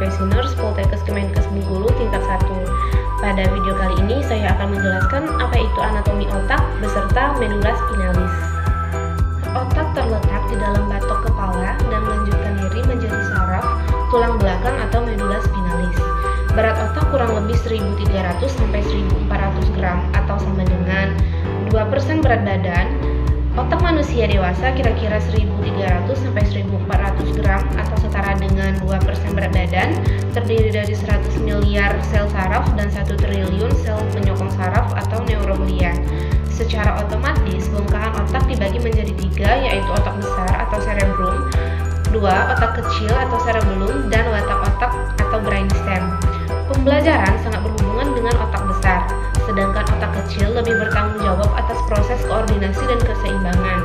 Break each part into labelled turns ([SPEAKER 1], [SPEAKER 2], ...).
[SPEAKER 1] Profesioners Poltekkes Kemenkes Bengkulu tingkat 1. Pada video kali ini saya akan menjelaskan apa itu anatomi otak beserta medula spinalis. Otak terletak di dalam batok kepala dan melanjutkan diri menjadi saraf, tulang belakang atau medula spinalis. Berat otak kurang lebih 1.300 sampai 1.400 gram atau sama dengan 2% berat badan. Otak manusia dewasa kira-kira 1.300 sampai 1.400 gram atau setara dengan 2% berat badan, terdiri dari 100 miliar sel saraf dan 1 triliun sel penyokong saraf atau neuroglia. Secara otomatis, bongkahan otak dibagi menjadi 3, yaitu otak besar atau cerebrum, 2 otak kecil atau cerebellum, dan watak otak atau brainstem. Pembelajaran sangat berhubungan dengan otak besar, sedangkan otak kecil lebih bertanggung jawab atas proses koordinasi dan keseimbangan.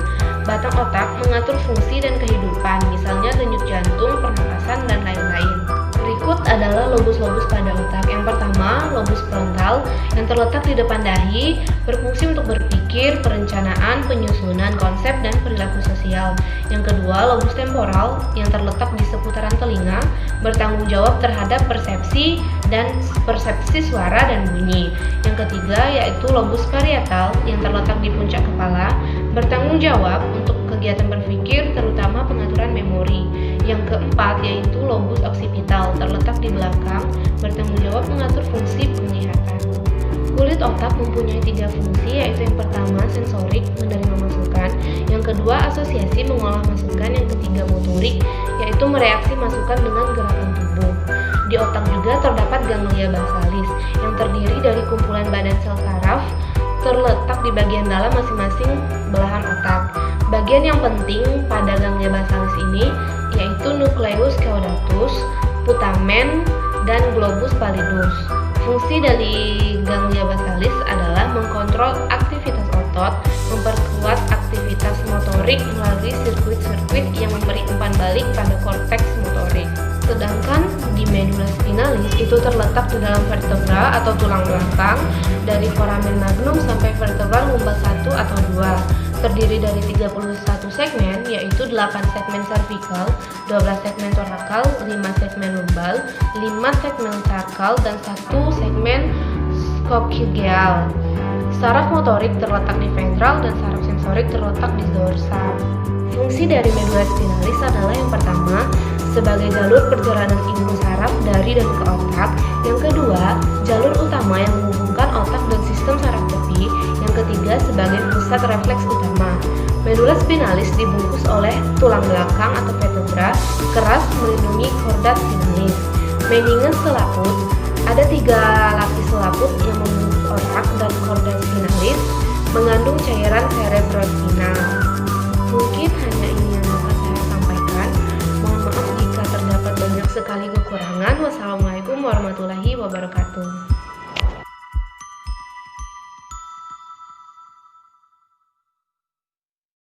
[SPEAKER 1] Batang otak mengatur fungsi dan kehidupan, misalnya denyut jantung, pernapasan, dan lain-lain. Berikut adalah lobus-lobus pada otak. Yang pertama, lobus frontal yang terletak di depan dahi, berfungsi untuk berpikir, perencanaan, penyusunan konsep, dan perilaku sosial. Yang kedua, lobus temporal yang terletak di seputaran telinga, bertanggung jawab terhadap persepsi suara dan bunyi. Yang ketiga yaitu lobus parietal yang terletak di puncak kepala, bertanggung jawab untuk kegiatan berpikir terutama pengaturan memori. Yang keempat yaitu lobus occipital terletak di belakang, bertanggung jawab mengatur fungsi penglihatan. Kulit otak mempunyai 3 fungsi, yaitu yang pertama sensorik, menerima masukan, yang kedua asosiasi, mengolah masukan, yang ketiga motorik, yaitu mereaksi masukan dengan gerakan tubuh. Di otak juga terdapat ganglia basalis yang terdiri dari kumpulan badan sel saraf terletak di bagian dalam masing-masing belahan otak. Bagian yang penting pada ganglia basalis ini yaitu nucleus caudatus, putamen, dan globus pallidus. Fungsi dari ganglia basalis adalah mengkontrol aktivitas otot, memperkuat aktivitas motorik melalui sirkuit-sirkuit yang memberi umpan balik pada korteks motorik. Sedangkan di medula spinalis itu terletak di dalam vertebra atau tulang belakang dari foramen magnum sampai vertebra lumbal 1 atau 2. Terdiri dari 31 segmen, yaitu 8 segmen cervical, 12 segmen thoracal, 5 segmen lumbal, 5 segmen sakral, dan 1 segmen scopugeal. Saraf motorik terletak di ventral dan saraf sensorik terletak di dorsal. Fungsi dari medula spinalis adalah yang pertama, sebagai jalur perjalanan ilmu saraf dari dan ke otak. Yang kedua, jalur utama yang menghubungkan otak dan sistem saraf tepi. Yang ketiga, sebagai pusat refleks utama. Medula spinalis dibungkus oleh tulang belakang atau vertebra keras melindungi korda spinalis. Meninges selaput, ada 3 lapis selaput yang membungkus otak dan korda spinalis, mengandung cairan cerebrospinal. Mungkin hanya ini yang dapat saya sampaikan. Mohon maaf jika terdapat banyak sekali kekurangan. Wassalamualaikum warahmatullahi wabarakatuh.